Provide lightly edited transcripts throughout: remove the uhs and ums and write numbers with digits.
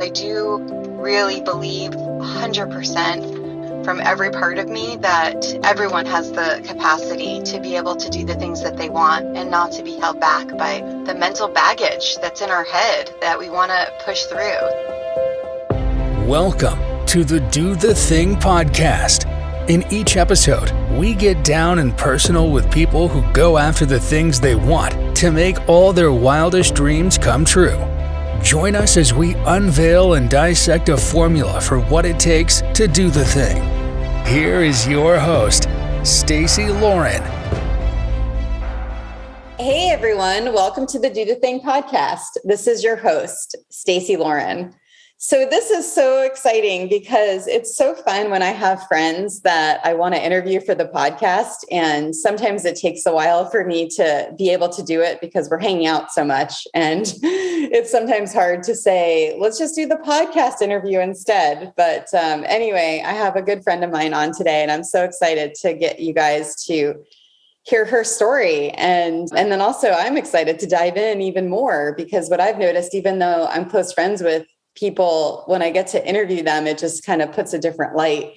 I do really believe 100% from every part of me that everyone has the capacity to be able to do the things that they want and not to be held back by the mental baggage that's in our head that we want to push through. Welcome to the Do the Thing podcast. In each episode, we get down and personal with people who go after the things they want to make all their wildest dreams come true. Join us as we unveil and dissect a formula for what it takes to do the thing. Here is your host, Stacy Lauren. Hey everyone, welcome to the Do the Thing podcast. This is your host, Stacy Lauren. So this is so exciting because it's so fun when I have friends that I want to interview for the podcast. And sometimes it takes a while for me to be able to do it because we're hanging out so much. And it's sometimes hard to say, let's just do the podcast interview instead. But anyway, I have a good friend of mine on today, and I'm so excited to get you guys to hear her story. And then also I'm excited to dive in even more because what I've noticed, even though I'm close friends with people, when I get to interview them, it just kind of puts a different light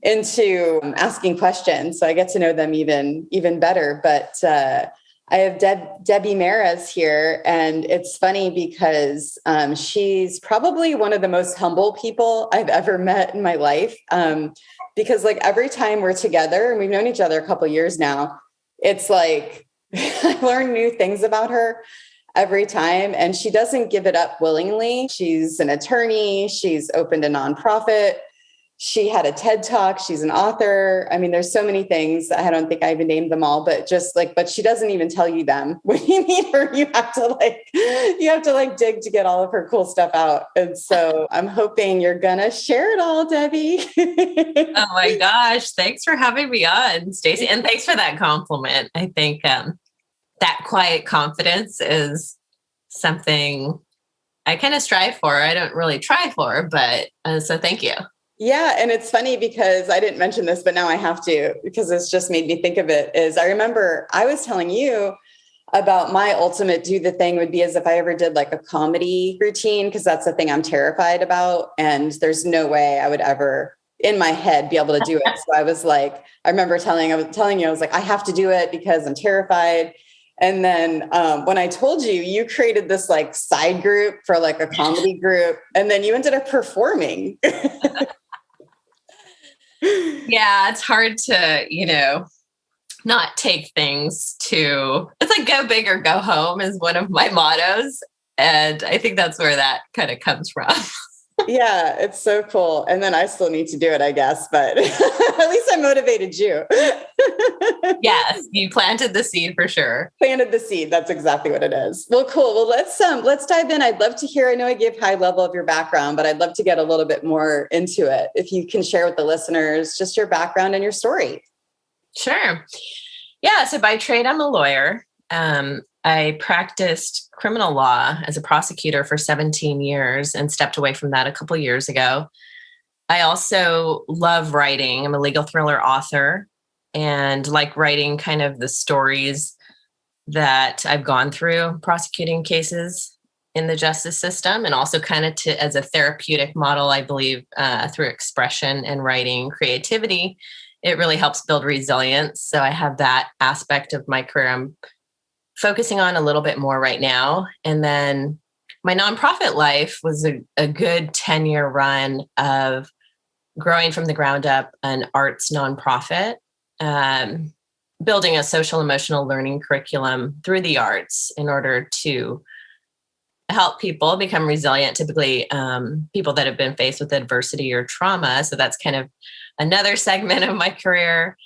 into asking questions. So I get to know them even better. But I have Debra Mares here. And it's funny because she's probably one of the most humble people I've ever met in my life. Because like every time we're together, and we've known each other a couple of years now, it's like I learn new things about her every time. And she doesn't give it up willingly. She's an attorney. She's opened a nonprofit. She had a TED Talk. She's an author. I mean, there's so many things. I don't think I even named them all, but she doesn't even tell you them. When you meet her, you have to dig to get all of her cool stuff out. And so I'm hoping you're going to share it all, Debbie. Oh my gosh. Thanks for having me on, Stacy. And thanks for that compliment. I think, that quiet confidence is something I kind of strive for. I don't really try for, but so thank you. Yeah. And it's funny because I didn't mention this, but now I have to, because it's just made me think of it, is I remember I was telling you about my ultimate do the thing would be as if I ever did like a comedy routine, because that's the thing I'm terrified about. And there's no way I would ever in my head be able to do it. So I was like, I remember telling you, I was like, I have to do it because I'm terrified. And then when I told you, you created this like side group for like a comedy group, and then you ended up performing. Yeah, it's hard to, not take things it's like go big or go home is one of my mottos. And I think that's where that kind of comes from. Yeah, it's so cool. And then I still need to do it, I guess, but at least I motivated you. Yes, you planted the seed for sure. Planted the seed. That's exactly what it is. Well, cool. Well, let's dive in. I'd love to hear, I know I gave high level of your background, but I'd love to get a little bit more into it. If you can share with the listeners just your background and your story. Sure. Yeah. So by trade, I'm a lawyer. I practiced criminal law as a prosecutor for 17 years and stepped away from that a couple of years ago. I also love writing. I'm a legal thriller author and like writing kind of the stories that I've gone through prosecuting cases in the justice system, and also kind of as a therapeutic model, I believe, through expression and writing creativity, it really helps build resilience. So I have that aspect of my career I'm focusing on a little bit more right now. And then my nonprofit life was a good 10-year run of growing from the ground up an arts nonprofit, building a social emotional learning curriculum through the arts in order to help people become resilient, typically people that have been faced with adversity or trauma. So that's kind of another segment of my career.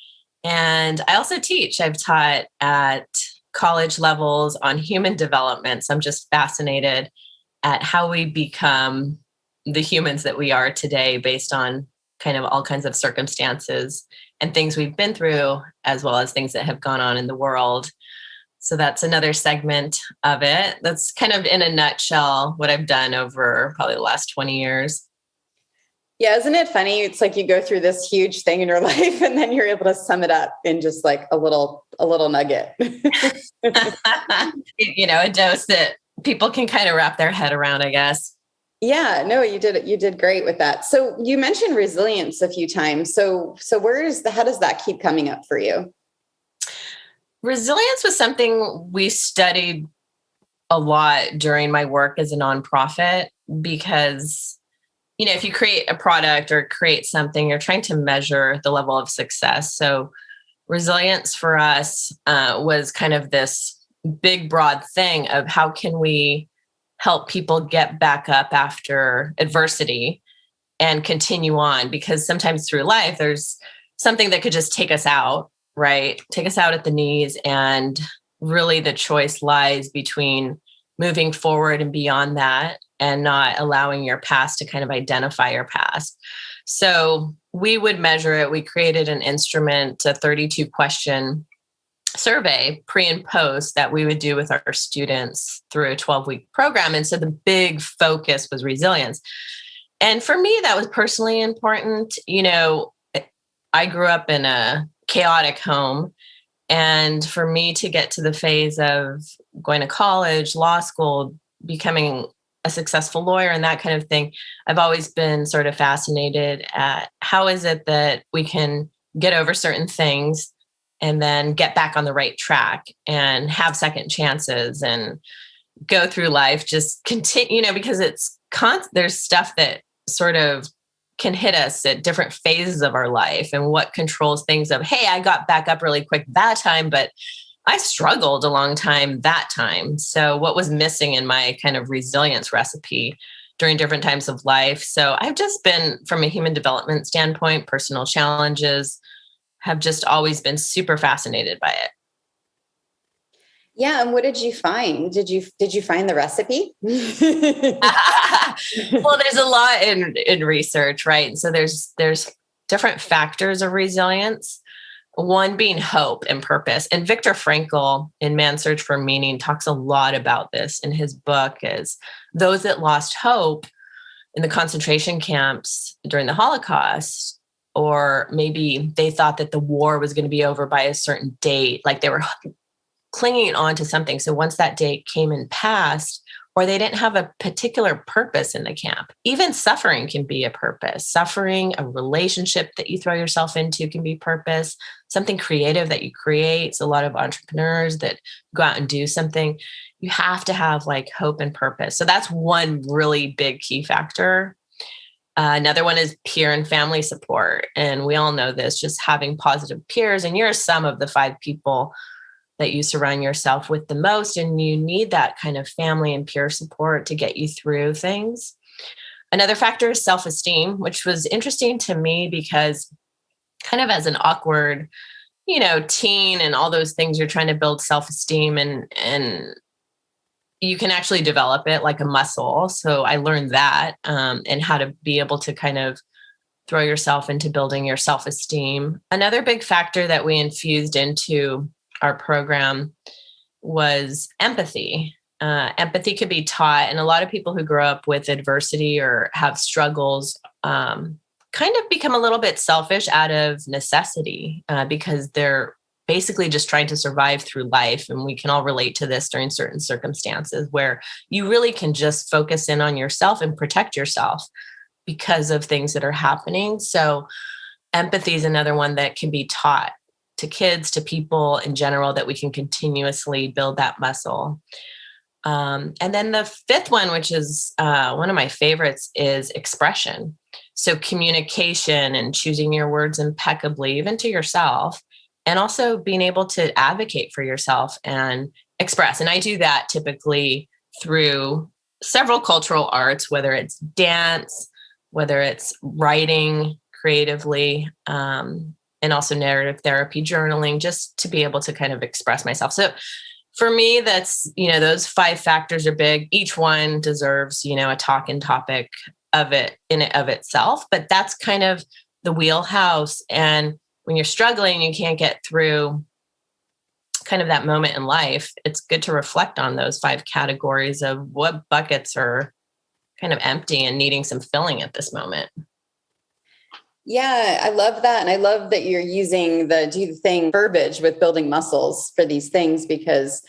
And I also teach. I've taught at college levels on human development. So I'm just fascinated at how we become the humans that we are today based on kind of all kinds of circumstances and things we've been through, as well as things that have gone on in the world. So that's another segment of it. That's kind of in a nutshell what I've done over probably the last 20 years. Yeah, isn't it funny? It's like you go through this huge thing in your life and then you're able to sum it up in just like a little nugget. A dose that people can kind of wrap their head around, I guess. Yeah, no, you did great with that. So you mentioned resilience a few times. So how does that keep coming up for you? Resilience was something we studied a lot during my work as a nonprofit because, if you create a product or create something, you're trying to measure the level of success. So resilience for us was kind of this big, broad thing of how can we help people get back up after adversity and continue on, because sometimes through life, there's something that could just take us out, right? Take us out at the knees. And really the choice lies between moving forward and beyond that and not allowing your past to kind of identify your past. So we would measure it. We created an instrument, a 32 question survey pre and post that we would do with our students through a 12-week program. And so the big focus was resilience. And for me, that was personally important. I grew up in a chaotic home. And for me to get to the phase of going to college, law school, becoming a successful lawyer and that kind of thing, I've always been sort of fascinated at how is it that we can get over certain things and then get back on the right track and have second chances and go through life, just continue, because there's stuff that sort of can hit us at different phases of our life, and what controls things of, hey, I got back up really quick that time, but I struggled a long time that time. So what was missing in my kind of resilience recipe during different times of life? So I've just been, from a human development standpoint, personal challenges, have just always been super fascinated by it. Yeah. And what did you find? Did you find the recipe? Well, there's a lot in research, right? And so there's different factors of resilience. One being hope and purpose. And Viktor Frankl in Man's Search for Meaning talks a lot about this in his book, is those that lost hope in the concentration camps during the Holocaust, or maybe they thought that the war was going to be over by a certain date, like they were clinging on to something. So once that date came and passed, or they didn't have a particular purpose in the camp. Even suffering can be a purpose. Suffering, a relationship that you throw yourself into can be purpose. Something creative that you create. So a lot of entrepreneurs that go out and do something, you have to have like hope and purpose. So that's one really big key factor. Another one is peer and family support. And we all know this, just having positive peers. And you're a sum of the 5 people that you surround yourself with the most. And you need that kind of family and peer support to get you through things. Another factor is self-esteem, which was interesting to me because kind of as an awkward, teen and all those things, you're trying to build self-esteem and you can actually develop it like a muscle. So I learned that and how to be able to kind of throw yourself into building your self-esteem. Another big factor that we infused into our program was empathy. Empathy could be taught, and a lot of people who grow up with adversity or have struggles kind of become a little bit selfish out of necessity because they're basically just trying to survive through life. And we can all relate to this during certain circumstances where you really can just focus in on yourself and protect yourself because of things that are happening. So empathy is another one that can be taught to kids, to people in general, that we can continuously build that muscle. And then the 5th one, which is one of my favorites, is expression. So communication and choosing your words impeccably, even to yourself, and also being able to advocate for yourself and express. And I do that typically through several cultural arts, whether it's dance, whether it's writing creatively, and also narrative therapy, journaling, just to be able to kind of express myself. So for me, that's, those 5 factors are big. Each one deserves, a talking topic of it in and of itself, but that's kind of the wheelhouse. And when you're struggling, you can't get through kind of that moment in life, it's good to reflect on those 5 categories of what buckets are kind of empty and needing some filling at this moment. Yeah, I love that. And I love that you're using the do the thing verbiage with building muscles for these things, because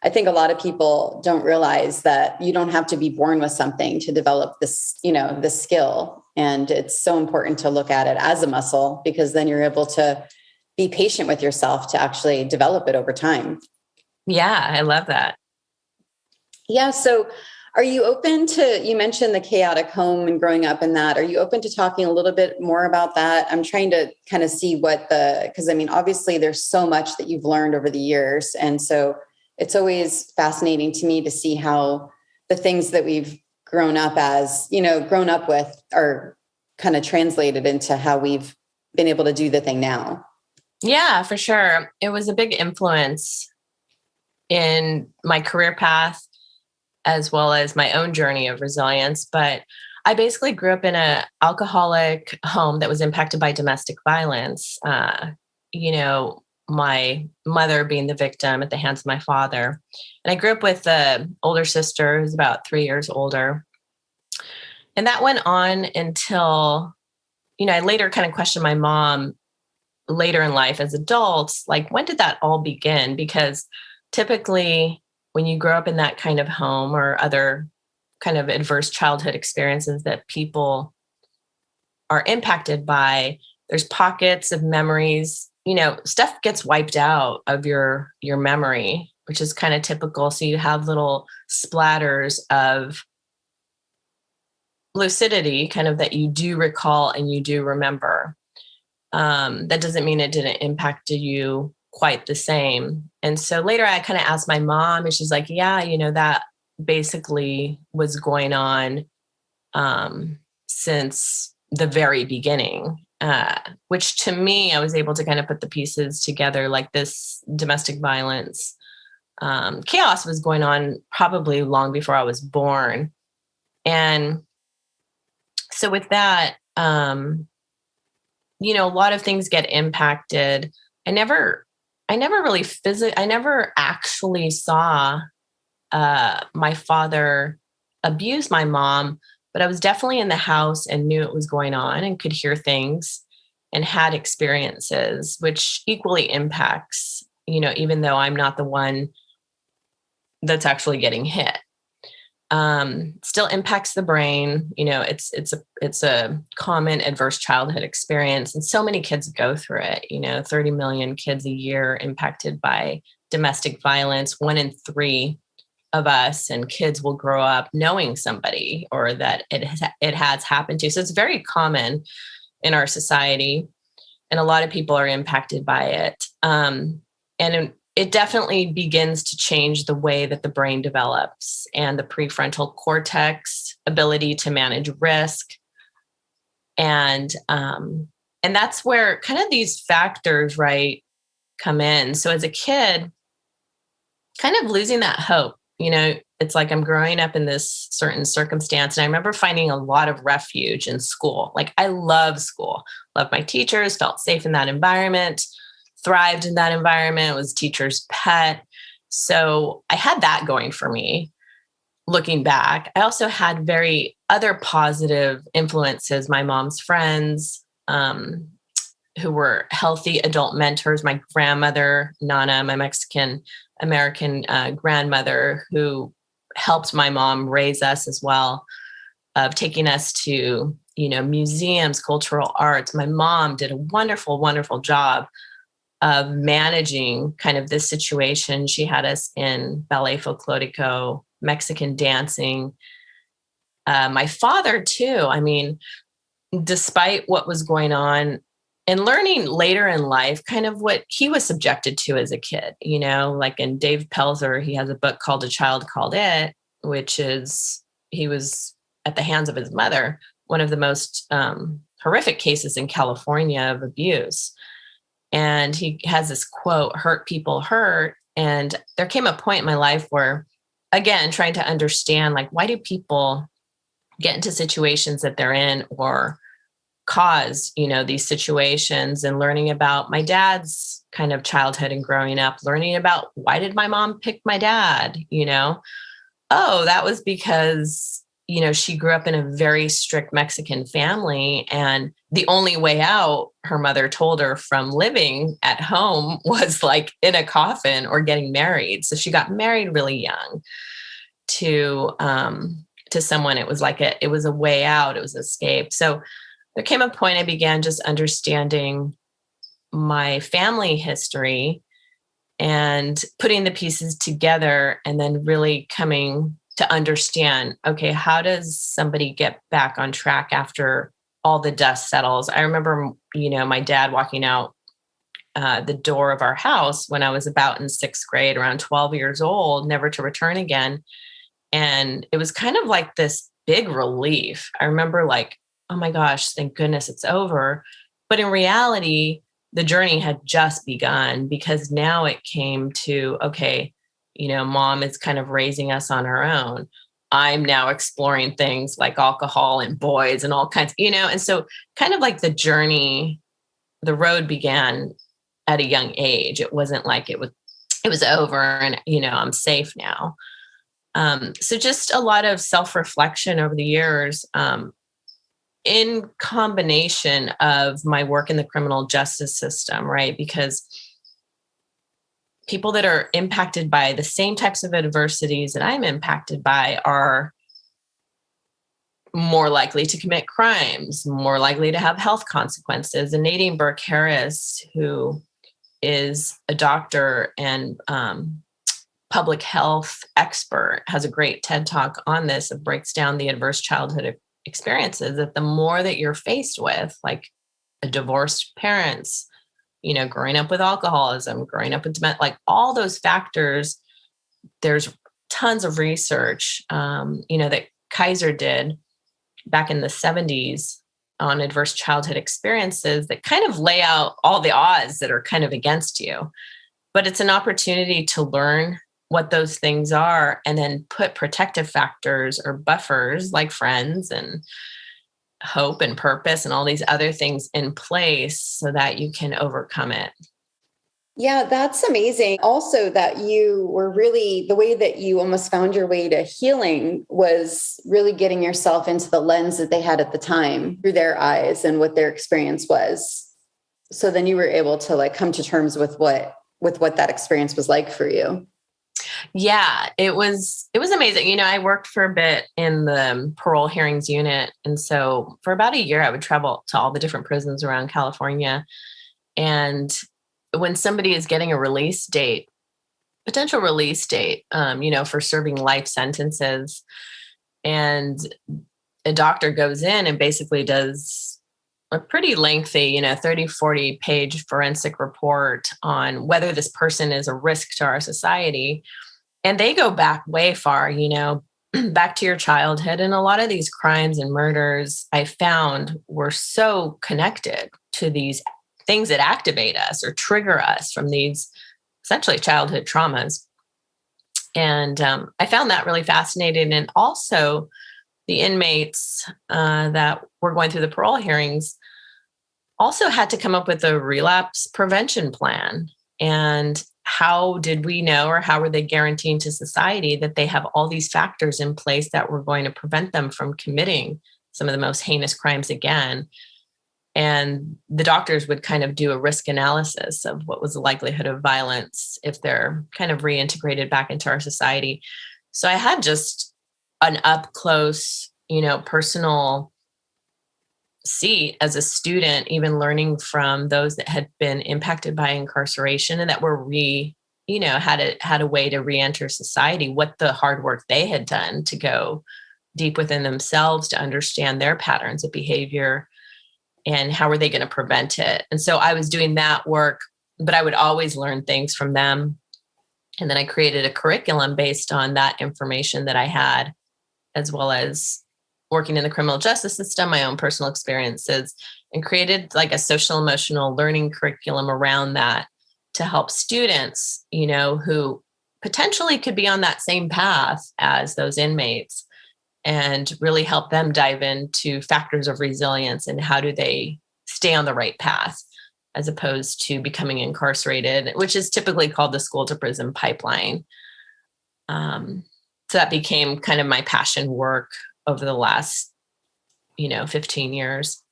I think a lot of people don't realize that you don't have to be born with something to develop this, this skill. And it's so important to look at it as a muscle, because then you're able to be patient with yourself to actually develop it over time. Yeah, I love that. Yeah. So are you open to, you mentioned the chaotic home and growing up in that. Are you open to talking a little bit more about that? I'm trying to kind of see because obviously there's so much that you've learned over the years. And so it's always fascinating to me to see how the things that we've grown up with are kind of translated into how we've been able to do the thing now. Yeah, for sure. It was a big influence in my career path, as well as my own journey of resilience. But I basically grew up in an alcoholic home that was impacted by domestic violence. My mother being the victim at the hands of my father. And I grew up with an older sister who's about 3 years older. And that went on until, I later kind of questioned my mom later in life as adults, like, when did that all begin? Because typically when you grow up in that kind of home or other kind of adverse childhood experiences that people are impacted by, there's pockets of memories, stuff gets wiped out of your memory, which is kind of typical. So you have little splatters of lucidity kind of that you do recall and you do remember. That doesn't mean it didn't impact you quite the same. And so later I kind of asked my mom, and she's like, yeah, that basically was going on since the very beginning, which to me, I was able to kind of put the pieces together, like this domestic violence chaos was going on probably long before I was born. And so with that, a lot of things get impacted. I never actually saw my father abuse my mom, but I was definitely in the house and knew it was going on and could hear things and had experiences, which equally impacts, even though I'm not the one that's actually getting hit. Still impacts the brain. It's a common adverse childhood experience, and so many kids go through it. 30 million kids a year impacted by domestic violence. 1 in 3 of us and kids will grow up knowing somebody or that it has happened to. So it's very common in our society, and a lot of people are impacted by it. It definitely begins to change the way that the brain develops and the prefrontal cortex ability to manage risk. And that's where kind of these factors, right, come in. So as a kid, kind of losing that hope, it's like I'm growing up in this certain circumstance. And I remember finding a lot of refuge in school. Like, I love school, loved my teachers, felt safe in that environment, thrived in that environment, was teacher's pet. So I had that going for me. Looking back, I also had very other positive influences. My mom's friends, who were healthy adult mentors. My grandmother, Nana, my Mexican American grandmother, who helped my mom raise us as well, of taking us to, museums, cultural arts. My mom did a wonderful, wonderful job of managing kind of this situation. She had us in ballet folklorico, Mexican dancing. My father too, despite what was going on and learning later in life, kind of what he was subjected to as a kid, like in Dave Pelzer, he has a book called A Child Called It, which is, he was at the hands of his mother, one of the most horrific cases in California of abuse. And he has this quote, "Hurt people hurt." And there came a point in my life where, again, trying to understand, like, why do people get into situations that they're in or cause, these situations, and learning about my dad's kind of childhood and growing up, learning about why did my mom pick my dad, oh, that was because, she grew up in a very strict Mexican family and the only way out, her mother told her, from living at home was like in a coffin or getting married. So she got married really young to someone. It was like it was a way out. It was escape. So there came a point I began just understanding my family history and putting the pieces together, and then really coming to understand, okay, how does somebody get back on track after all the dust settles? I remember, my dad walking out the door of our house when I was about in 6th grade, around 12 years old, never to return again. And it was kind of like this big relief. I remember like, oh my gosh, thank goodness it's over. But in reality, the journey had just begun, because now it came to, okay, mom is kind of raising us on her own. I'm now exploring things like alcohol and boys and all kinds, and so kind of like the journey, the road began at a young age. It wasn't like it was over and, I'm safe now. So just a lot of self-reflection over the years, in combination of my work in the criminal justice system, right? Because people that are impacted by the same types of adversities that I'm impacted by are more likely to commit crimes, more likely to have health consequences. And Nadine Burke-Harris, who is a doctor and public health expert, has a great TED Talk on this. It breaks down the adverse childhood experiences, that the more that you're faced with, like a divorced parents, growing up with alcoholism, growing up with like all those factors, there's tons of research, that Kaiser did back in the 70s on adverse childhood experiences that kind of lay out all the odds that are kind of against you. But it's an opportunity to learn what those things are, and then put protective factors or buffers like friends and hope and purpose and all these other things in place so that you can overcome it. Yeah, that's amazing. Also, that you were really, the way that you almost found your way to healing was really getting yourself into the lens that they had at the time through their eyes and what their experience was. So then you were able to like come to terms with what that experience was like for you. Yeah, it was amazing. I worked for a bit in the parole hearings unit. And so for about a year, I would travel to all the different prisons around California. And when somebody is getting a potential release date, for serving life sentences, and a doctor goes in and basically does a pretty lengthy, 30, 40 page forensic report on whether this person is a risk to our society. And they go back way far, back to your childhood. And a lot of these crimes and murders I found were so connected to these things that activate us or trigger us from these essentially childhood traumas. And I found that really fascinating. And also the inmates that were going through the parole hearings also had to come up with a relapse prevention plan. And how did we know, or how were they guaranteeing to society that they have all these factors in place that were going to prevent them from committing some of the most heinous crimes again? And the doctors would kind of do a risk analysis of what was the likelihood of violence if they're kind of reintegrated back into our society. So I had just an up close, personal seat as a student, even learning from those that had been impacted by incarceration and that were had a way to re-enter society, what the hard work they had done to go deep within themselves to understand their patterns of behavior and how were they going to prevent it. And so I was doing that work, but I would always learn things from them. And then I created a curriculum based on that information that I had, as well as working in the criminal justice system, my own personal experiences, and created like a social emotional learning curriculum around that to help students, who potentially could be on that same path as those inmates, and really help them dive into factors of resilience and how do they stay on the right path as opposed to becoming incarcerated, which is typically called the school to prison pipeline. So that became kind of my passion work over the last, 15 years.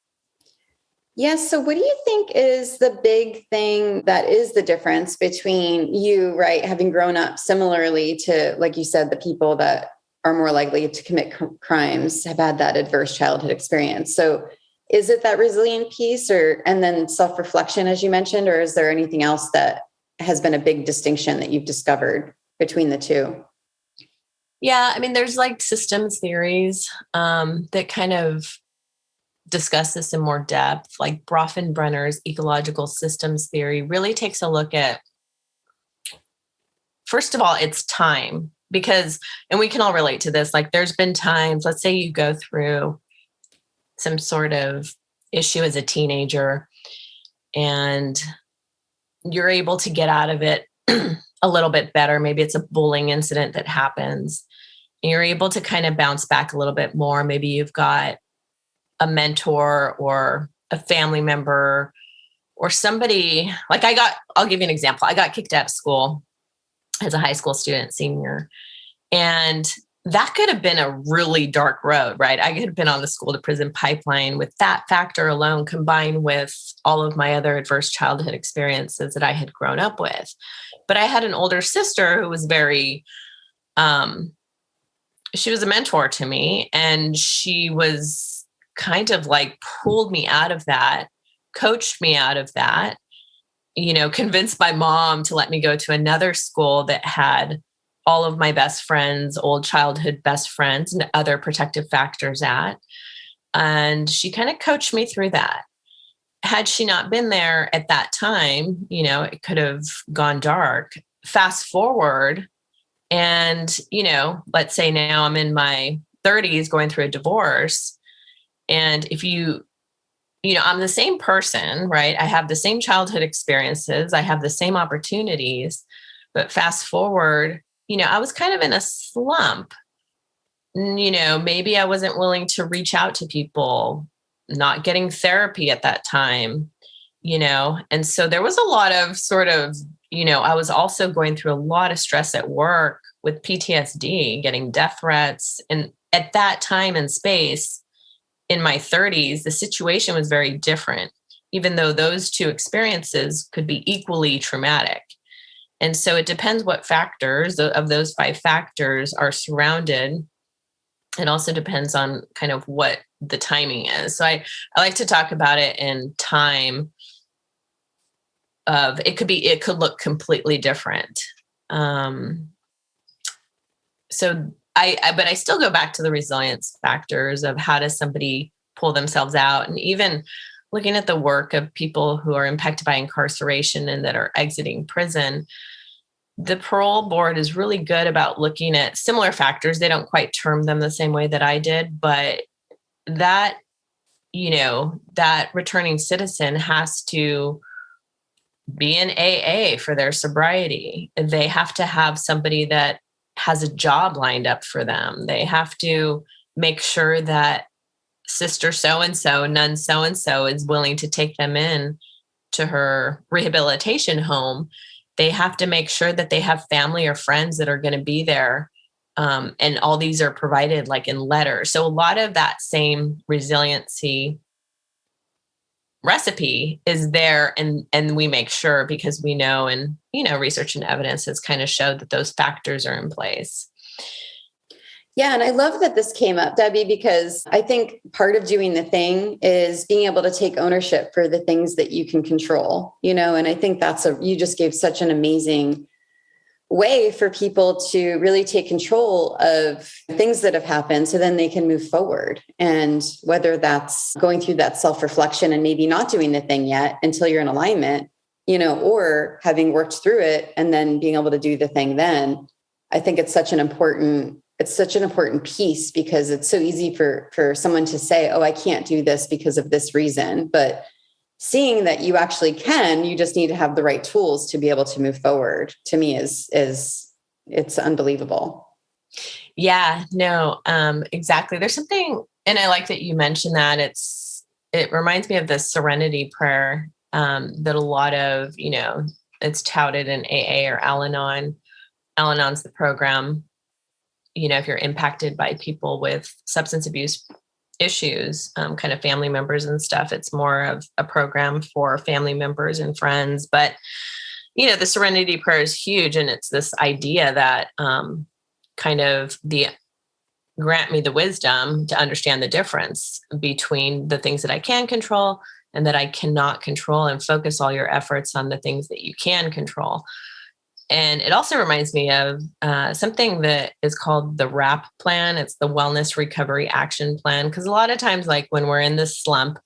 Yes. So what do you think is the big thing that is the difference between you, right, having grown up similarly to, like you said, the people that are more likely to commit crimes have had that adverse childhood experience? So is it that resilient piece and then self-reflection, as you mentioned, or is there anything else that has been a big distinction that you've discovered between the two? Yeah, I mean, there's like systems theories that kind of discuss this in more depth. Like Bronfenbrenner's ecological systems theory really takes a look at, first of all, it's time. Because, and we can all relate to this, like there's been times, let's say you go through some sort of issue as a teenager and you're able to get out of it a little bit better. Maybe it's a bullying incident that happens. And you're able to kind of bounce back a little bit more. Maybe you've got a mentor or a family member or somebody, like I'll give you an example. I got kicked out of school as a high school student, senior. And that could have been a really dark road, right? I could have been on the school to prison pipeline with that factor alone, combined with all of my other adverse childhood experiences that I had grown up with. But I had an older sister who was she was a mentor to me, and she was kind of like pulled me out of that, coached me out of that, convinced my mom to let me go to another school that had all of my best friends, old childhood best friends, and other protective factors at. And she kind of coached me through that. Had she not been there at that time, it could have gone dark. Fast forward, and, let's say now I'm in my 30s going through a divorce. And if I'm the same person, right? I have the same childhood experiences. I have the same opportunities, but fast forward, I was kind of in a slump. Maybe I wasn't willing to reach out to people, not getting therapy at that time, and so there was a lot of sort of, I was also going through a lot of stress at work with PTSD, getting death threats. And at that time and space in my 30s, the situation was very different, even though those two experiences could be equally traumatic. And so it depends what factors of those 5 factors are surrounded. It also depends on kind of what the timing is. So I like to talk about it in time of it could look completely different. But I still go back to the resilience factors of how does somebody pull themselves out, and even looking at the work of people who are impacted by incarceration and that are exiting prison. The parole board is really good about looking at similar factors. They don't quite term them the same way that I did, but that, that returning citizen has to be in AA for their sobriety. They have to have somebody that has a job lined up for them. They have to make sure that sister so-and-so, nun so-and-so is willing to take them in to her rehabilitation home. They have to make sure that they have family or friends that are going to be there. And all these are provided like in letters. So a lot of that same resiliency recipe is there, and we make sure because we know, and research and evidence has kind of showed that those factors are in place. Yeah. And I love that this came up, Debbie, because I think part of doing the thing is being able to take ownership for the things that you can control, and I think you just gave such an amazing way for people to really take control of things that have happened so then they can move forward. And whether that's going through that self-reflection and maybe not doing the thing yet until you're in alignment, or having worked through it and then being able to do the thing then, I think it's such an important piece, because it's so easy for someone to say, oh, I can't do this because of this reason. But seeing that you actually can, you just need to have the right tools to be able to move forward, to me is it's unbelievable. Yeah, no, exactly. There's something, and I like that you mentioned that. It reminds me of the serenity prayer that a lot of, it's touted in AA or Al-Anon. Al-Anon's the program, if you're impacted by people with substance abuse issues, kind of family members and stuff. It's more of a program for family members and friends. But, the serenity prayer is huge. And it's this idea that kind of grant me the wisdom to understand the difference between the things that I can control and that I cannot control, and focus all your efforts on the things that you can control. And it also reminds me of something that is called the WRAP plan. It's the Wellness Recovery Action Plan. Because a lot of times, like when we're in this slump,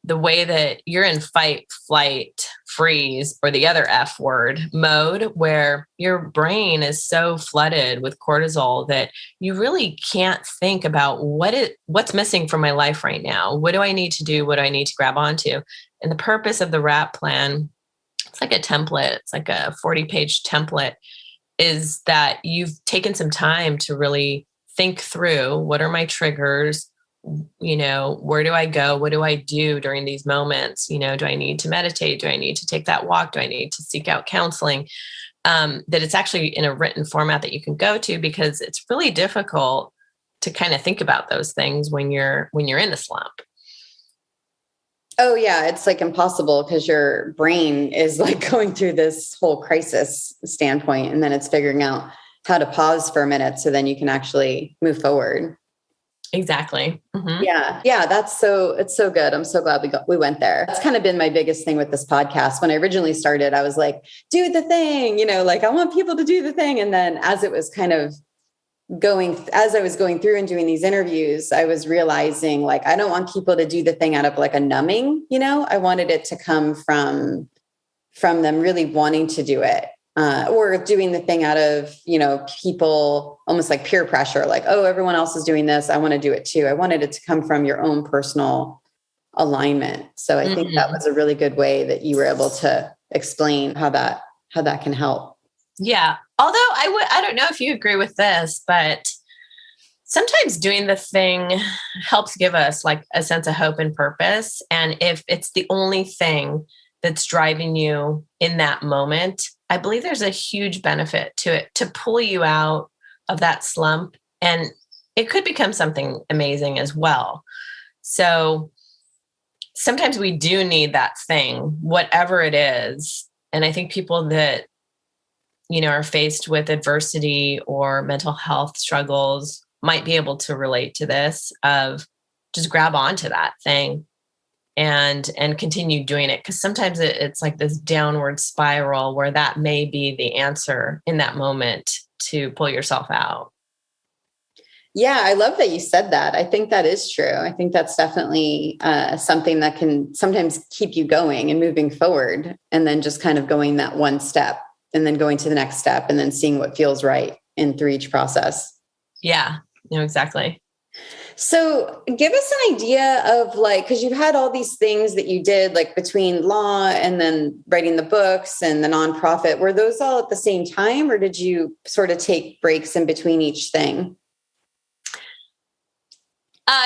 the way that you're in fight, flight, freeze, or the other F word mode, where your brain is so flooded with cortisol that you really can't think about what's missing from my life right now. What do I need to do? What do I need to grab onto? And the purpose of the WRAP plan, it's like a template. It's like a 40-page template, is that you've taken some time to really think through, what are my triggers? Where do I go? What do I do during these moments? Do I need to meditate? Do I need to take that walk? Do I need to seek out counseling? That it's actually in a written format that you can go to, because it's really difficult to kind of think about those things when you're in a slump. Oh yeah. It's like impossible, because your brain is like going through this whole crisis standpoint, and then it's figuring out how to pause for a minute so then you can actually move forward. Exactly. Mm-hmm. Yeah. It's so good. I'm so glad we went there. That's kind of been my biggest thing with this podcast. When I originally started, I was like, do the thing, like I want people to do the thing. And then as it was kind of as I was going through and doing these interviews, I was realizing, like, I don't want people to do the thing out of like a numbing, I wanted it to come from them really wanting to do it. Or doing the thing out of, people almost like peer pressure, like, oh, everyone else is doing this, I want to do it too. I wanted it to come from your own personal alignment. So I think that was a really good way that you were able to explain how that can help. Yeah. Although I don't know if you agree with this, but sometimes doing the thing helps give us like a sense of hope and purpose. And if it's the only thing that's driving you in that moment, I believe there's a huge benefit to it, to pull you out of that slump. And it could become something amazing as well. So sometimes we do need that thing, whatever it is. And I think people that, are faced with adversity or mental health struggles might be able to relate to this, of just grab onto that thing and continue doing it. Because sometimes it's like this downward spiral where that may be the answer in that moment to pull yourself out. Yeah, I love that you said that. I think that is true. I think that's definitely something that can sometimes keep you going and moving forward, and then just kind of going that one step and then going to the next step and then seeing what feels right in through each process. Yeah, exactly. So give us an idea of like, because you've had all these things that you did, like between law and then writing the books and the nonprofit, were those all at the same time, or did you sort of take breaks in between each thing?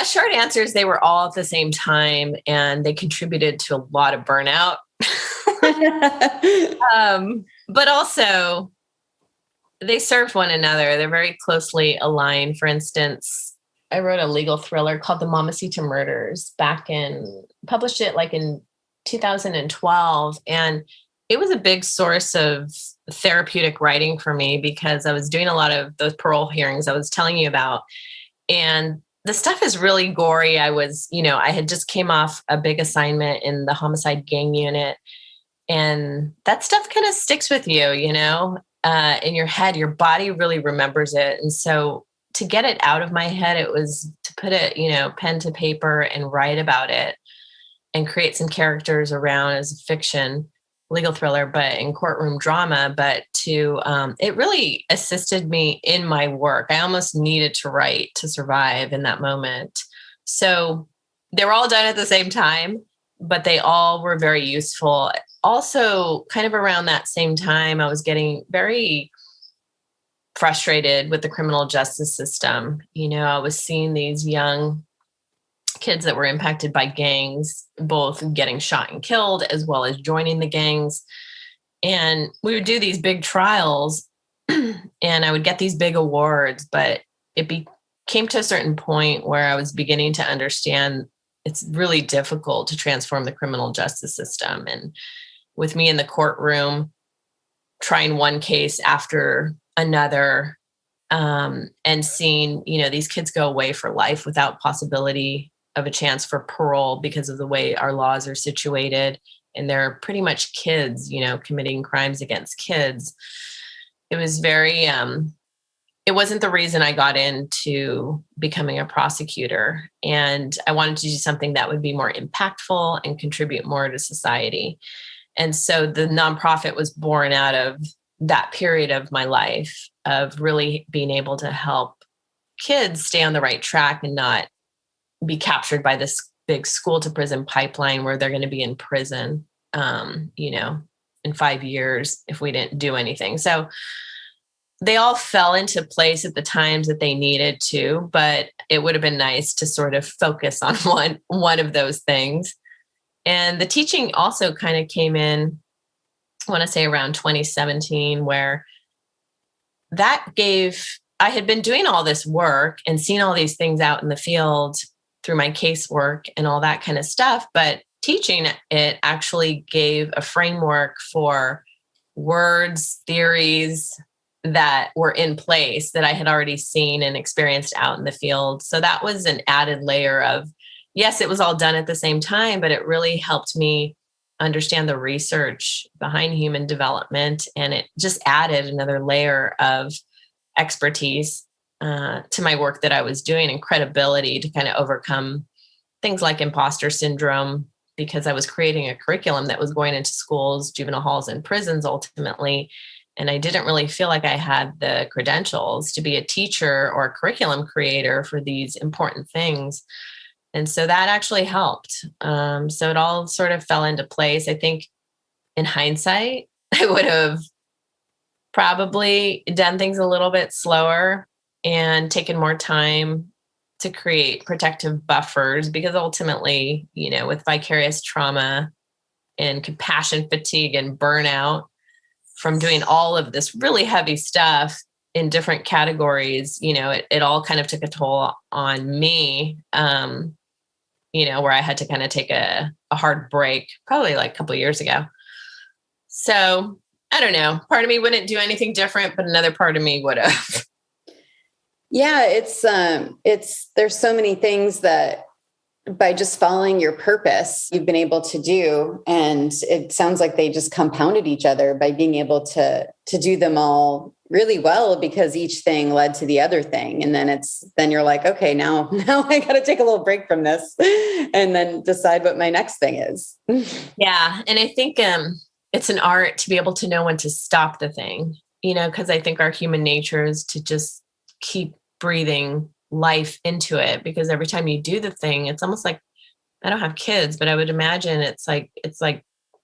Short answer is they were all at the same time, and they contributed to a lot of burnout. But also they served one another. They're very closely aligned. For instance, I wrote a legal thriller called The Mamacita Murders published it like in 2012. And it was a big source of therapeutic writing for me, because I was doing a lot of those parole hearings I was telling you about. And the stuff is really gory. I had just came off a big assignment in the homicide gang unit. And that stuff kind of sticks with you, in your head. Your body really remembers it. And so to get it out of my head, it was to put it, pen to paper and write about it and create some characters around as a fiction legal thriller, but in courtroom drama. But it really assisted me in my work. I almost needed to write to survive in that moment. So they were all done at the same time, but they all were very useful. Also, kind of around that same time, I was getting very frustrated with the criminal justice system. I was seeing these young kids that were impacted by gangs, both getting shot and killed, as well as joining the gangs. And we would do these big trials and I would get these big awards, but it came to a certain point where I was beginning to understand it's really difficult to transform the criminal justice system. And with me in the courtroom, trying one case after another, and seeing, these kids go away for life without possibility of a chance for parole because of the way our laws are situated. And they're pretty much kids, committing crimes against kids. It was very, it wasn't the reason I got into becoming a prosecutor. And I wanted to do something that would be more impactful and contribute more to society. And so the nonprofit was born out of that period of my life of really being able to help kids stay on the right track and not be captured by this big school to prison pipeline where they're going to be in prison, in 5 years if we didn't do anything. So they all fell into place at the times that they needed to, but it would have been nice to sort of focus on one of those things. And the teaching also kind of came in, I want to say around 2017, where I had been doing all this work and seen all these things out in the field through my casework and all that kind of stuff. But teaching it actually gave a framework for words, theories that were in place that I had already seen and experienced out in the field. So that was an added layer of, yes, it was all done at the same time, but it really helped me understand the research behind human development. And it just added another layer of expertise to my work that I was doing and credibility to kind of overcome things like imposter syndrome, because I was creating a curriculum that was going into schools, juvenile halls, and prisons ultimately. And I didn't really feel like I had the credentials to be a teacher or a curriculum creator for these important things. And so that actually helped. So it all sort of fell into place. I think in hindsight, I would have probably done things a little bit slower and taken more time to create protective buffers, because ultimately, with vicarious trauma and compassion fatigue and burnout from doing all of this really heavy stuff in different categories, it all kind of took a toll on me, where I had to kind of take a hard break, probably like a couple of years ago. So I don't know, part of me wouldn't do anything different, but another part of me would have. Yeah, there's so many things that by just following your purpose, you've been able to do. And it sounds like they just compounded each other by being able to do them all really well, because each thing led to the other thing. And then you're like, okay, now I got to take a little break from this and then decide what my next thing is. Yeah. And I think it's an art to be able to know when to stop the thing, because I think our human nature is to just keep breathing life into it, because every time you do the thing, it's almost like, I don't have kids, but I would imagine it's like,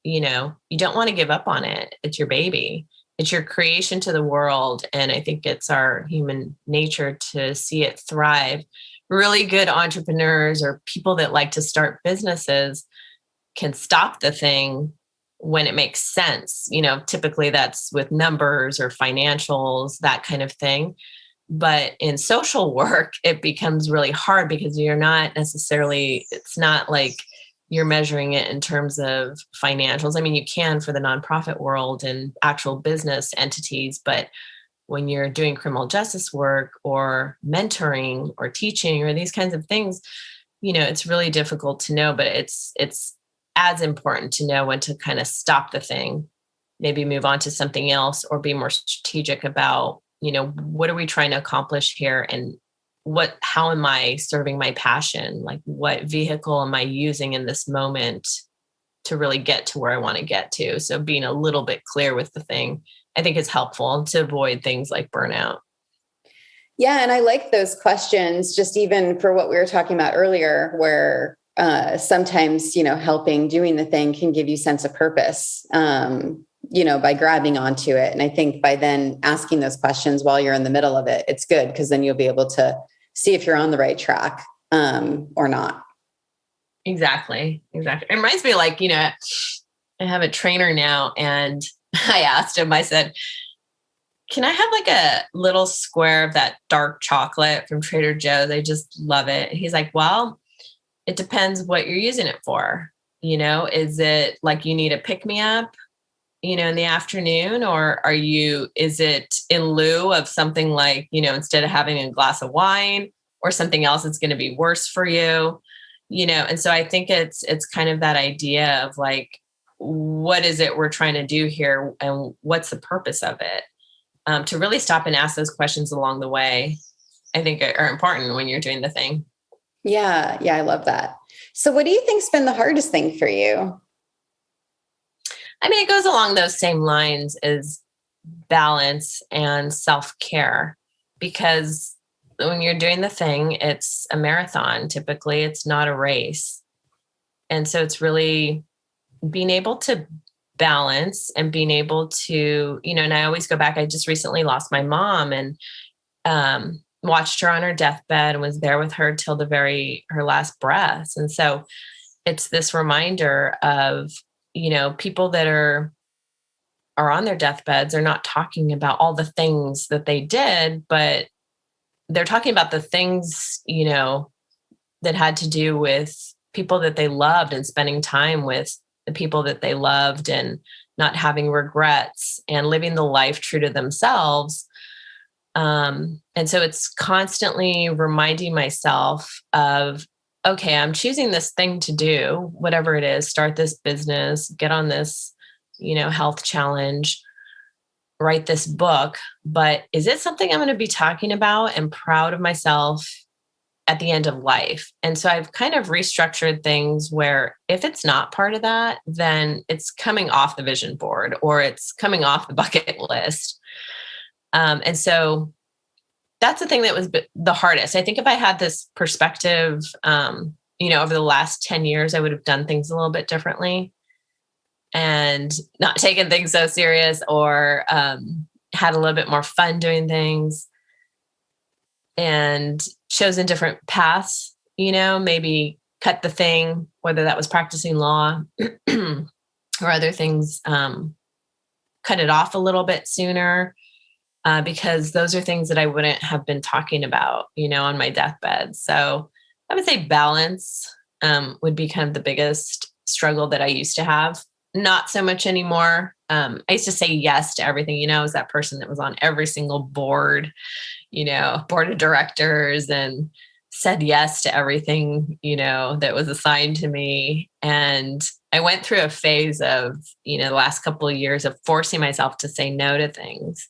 you don't want to give up on it. It's your baby. It's your creation to the world. And I think it's our human nature to see it thrive. Really good entrepreneurs or people that like to start businesses can stop the thing when it makes sense. Typically that's with numbers or financials, that kind of thing. But in social work, it becomes really hard because it's not like you're measuring it in terms of financials. I mean, you can for the nonprofit world and actual business entities, but when you're doing criminal justice work or mentoring or teaching or these kinds of things, it's really difficult to know, but it's as important to know when to kind of stop the thing, maybe move on to something else, or be more strategic about, what are we trying to accomplish here? And how am I serving my passion? Like, what vehicle am I using in this moment to really get to where I want to get to? So being a little bit clear with the thing, I think is helpful to avoid things like burnout. Yeah. And I like those questions, just even for what we were talking about earlier, where sometimes, helping doing the thing can give you sense of purpose, by grabbing onto it. And I think by then asking those questions while you're in the middle of it, it's good, because then you'll be able to see if you're on the right track or not. Exactly. It reminds me, like, I have a trainer now, and I asked him, I said, can I have like a little square of that dark chocolate from Trader Joe's? I just love it. He's like, well, it depends what you're using it for. Is it like you need a pick me up, in the afternoon, or is it in lieu of something like, instead of having a glass of wine or something else, it's going to be worse for you, And so I think it's kind of that idea of like, what is it we're trying to do here? And what's the purpose of it? To really stop and ask those questions along the way, I think are important when you're doing the thing. Yeah. Yeah. I love that. So what do you think's been the hardest thing for you? I mean, it goes along those same lines as balance and self-care, because when you're doing the thing, it's a marathon. Typically, it's not a race. And so it's really being able to balance and being able to, and I always go back. I just recently lost my mom and watched her on her deathbed and was there with her till her last breaths. And so it's this reminder of, people that are on their deathbeds are not talking about all the things that they did, but they're talking about the things, that had to do with people that they loved and spending time with the people that they loved and not having regrets and living the life true to themselves. And so it's constantly reminding myself of, okay, I'm choosing this thing to do, whatever it is, start this business, get on this, health challenge, write this book, but is it something I'm going to be talking about and proud of myself at the end of life? And so I've kind of restructured things where if it's not part of that, then it's coming off the vision board or it's coming off the bucket list. And so that's the thing that was the hardest. I think if I had this perspective, over the last 10 years, I would have done things a little bit differently and not taken things so serious or had a little bit more fun doing things and chosen different paths, maybe cut the thing, whether that was practicing law or other things, cut it off a little bit sooner. Because those are things that I wouldn't have been talking about, on my deathbed. So I would say balance would be kind of the biggest struggle that I used to have. Not so much anymore. I used to say yes to everything, I was that person that was on every single board of directors and said yes to everything, that was assigned to me. And I went through a phase of, the last couple of years of forcing myself to say no to things.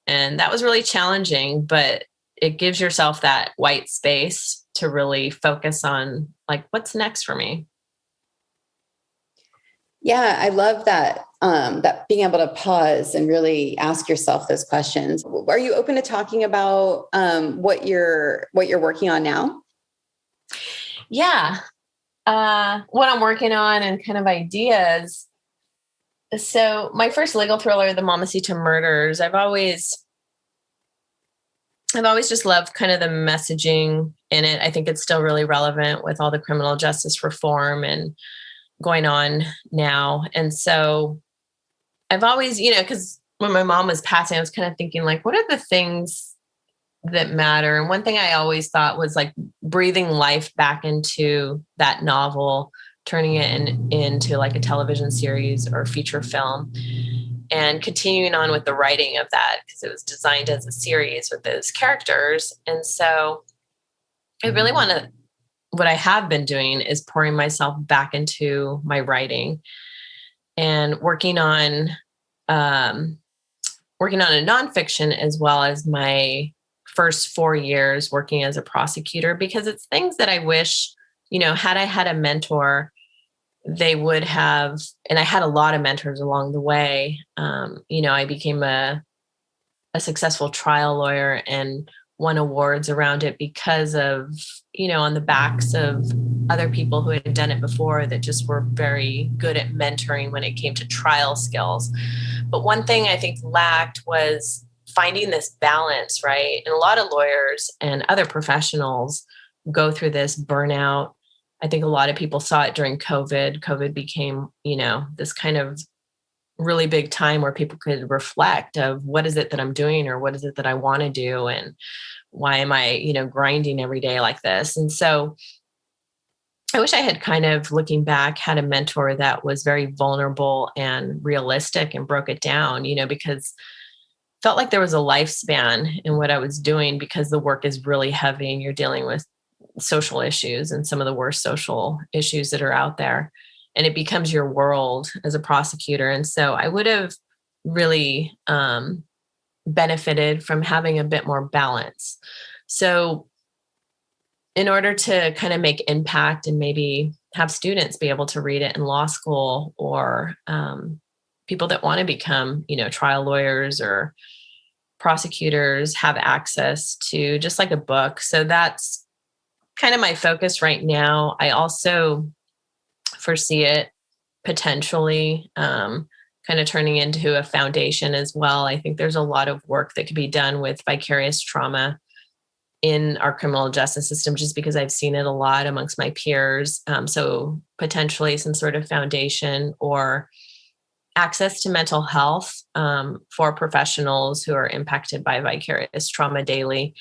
And that was really challenging, but it gives yourself that white space to really focus on like, what's next for me? Yeah, I love that, that being able to pause and really ask yourself those questions. Are you open to talking about what you're working on now? Yeah. What I'm working on and kind of ideas. So my first legal thriller, The Mamacita Murders, I've always just loved kind of the messaging in it. I think it's still really relevant with all the criminal justice reform and going on now. And so I've always, because when my mom was passing, I was kind of thinking like, what are the things that matter? And one thing I always thought was like breathing life back into that novel, turning it into like a television series or feature film, and continuing on with the writing of that because it was designed as a series with those characters. And so I really what I have been doing is pouring myself back into my writing and working on a nonfiction as well as my first 4 years working as a prosecutor, because it's things that I wish, had I had a mentor, they would have, and I had a lot of mentors along the way. I became a successful trial lawyer and won awards around it because of, on the backs of other people who had done it before that just were very good at mentoring when it came to trial skills. But one thing I think lacked was finding this balance, right? And a lot of lawyers and other professionals go through this burnout. I think a lot of people saw it during COVID. COVID became, this kind of really big time where people could reflect of what is it that I'm doing, or what is it that I want to do, and why am I, grinding every day like this? And so I wish I had kind of, looking back, had a mentor that was very vulnerable and realistic and broke it down, because felt like there was a lifespan in what I was doing, because the work is really heavy and you're dealing with social issues and some of the worst social issues that are out there. And it becomes your world as a prosecutor. And so I would have really benefited from having a bit more balance. So in order to kind of make impact and maybe have students be able to read it in law school, or people that want to become, trial lawyers or prosecutors, have access to just like a book. So that's kind of my focus right now. I also foresee it potentially kind of turning into a foundation as well. I think there's a lot of work that could be done with vicarious trauma in our criminal justice system, just because I've seen it a lot amongst my peers. So potentially some sort of foundation, or access to mental health for professionals who are impacted by vicarious trauma daily,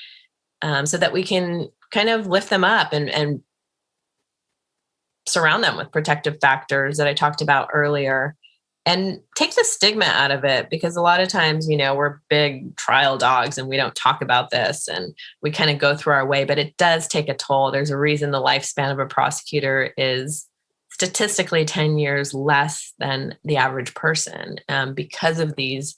so that we can kind of lift them up and surround them with protective factors that I talked about earlier, and take the stigma out of it. Because a lot of times, we're big trial dogs and we don't talk about this, and we kind of go through our way, but it does take a toll. There's a reason the lifespan of a prosecutor is statistically 10 years less than the average person, because of these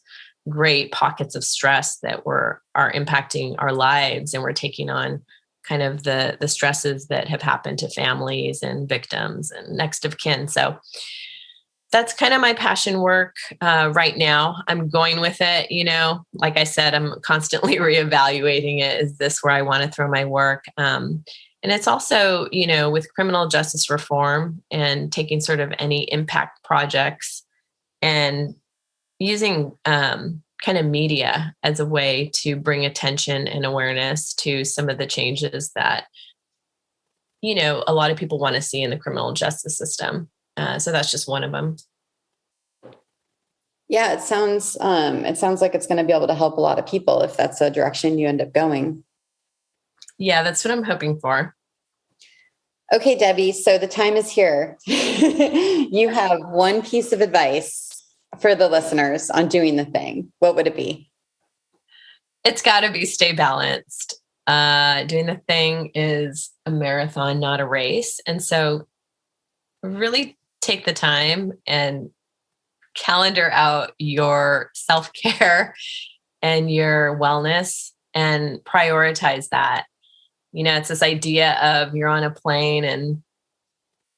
great pockets of stress that are impacting our lives, and we're taking on kind of the stresses that have happened to families and victims and next of kin. So that's kind of my passion work right now. I'm going with it. Like I said, I'm constantly reevaluating it. Is this where I want to throw my work? And it's also, with criminal justice reform and taking sort of any impact projects and using kind of media as a way to bring attention and awareness to some of the changes that, a lot of people want to see in the criminal justice system. So that's just one of them. Yeah, it sounds like it's going to be able to help a lot of people if that's the direction you end up going. Yeah, that's what I'm hoping for. Okay, Debbie, so the time is here. You have one piece of advice for the listeners on doing the thing. What would it be? It's got to be stay balanced. Doing the thing is a marathon, not a race. And so really take the time and calendar out your self-care and your wellness and prioritize that. It's this idea of you're on a plane and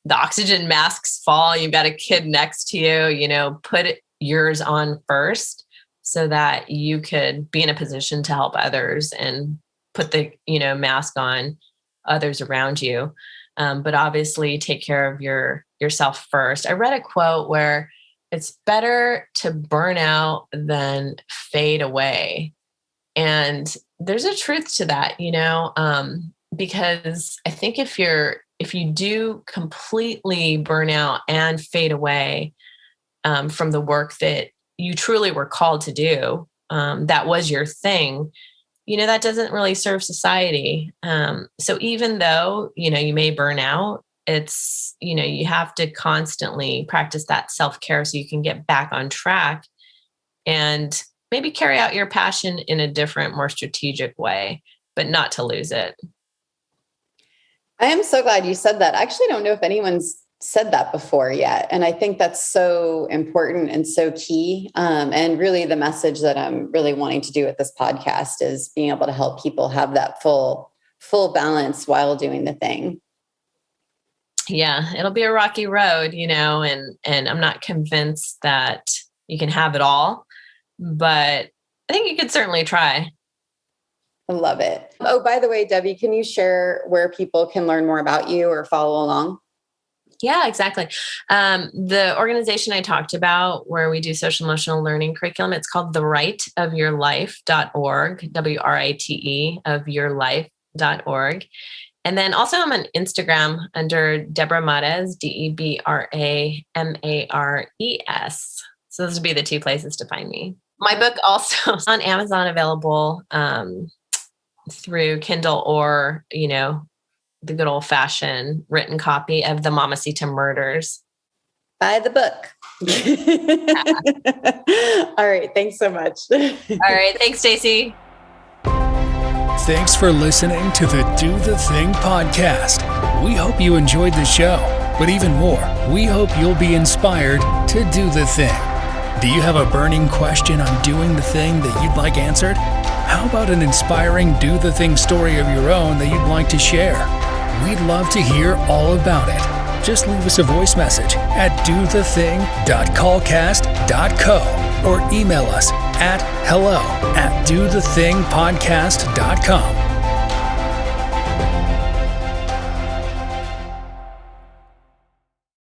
the oxygen masks fall, you've got a kid next to you, put yours on first so that you could be in a position to help others and put the, mask on others around you. But obviously take care of yourself first. I read a quote where it's better to burn out than fade away. And there's a truth to that, because I think if you do completely burn out and fade away from the work that you truly were called to do, that was your thing, that doesn't really serve society. So even though, you may burn out, it's, you have to constantly practice that self-care so you can get back on track and maybe carry out your passion in a different, more strategic way, but not to lose it. I am so glad you said that. I actually don't know if anyone's said that before yet. And I think that's so important and so key. And really the message that I'm really wanting to do with this podcast is being able to help people have that full balance while doing the thing. Yeah, it'll be a rocky road, and I'm not convinced that you can have it all, but I think you could certainly try. I love it. Oh, by the way, Debbie, can you share where people can learn more about you or follow along? Yeah, exactly. The organization I talked about where we do social emotional learning curriculum, it's called therightofyourlife.org, WRITE of yourlife.org. And then also I'm on Instagram under Debra Mares, DebraMares. So those would be the two places to find me. My book also is on Amazon, available through Kindle or, the good old fashioned written copy of the Mamacita Murders. Buy the book. All right. Thanks so much. All right. Thanks, Stacey. Thanks for listening to the Do the Thing podcast. We hope you enjoyed the show, but even more, we hope you'll be inspired to do the thing. Do you have a burning question on doing the thing that you'd like answered? How about an inspiring do the thing story of your own that you'd like to share? We'd love to hear all about it. Just leave us a voice message at dothething.callcast.co or email us at hello@dothethingpodcast.com.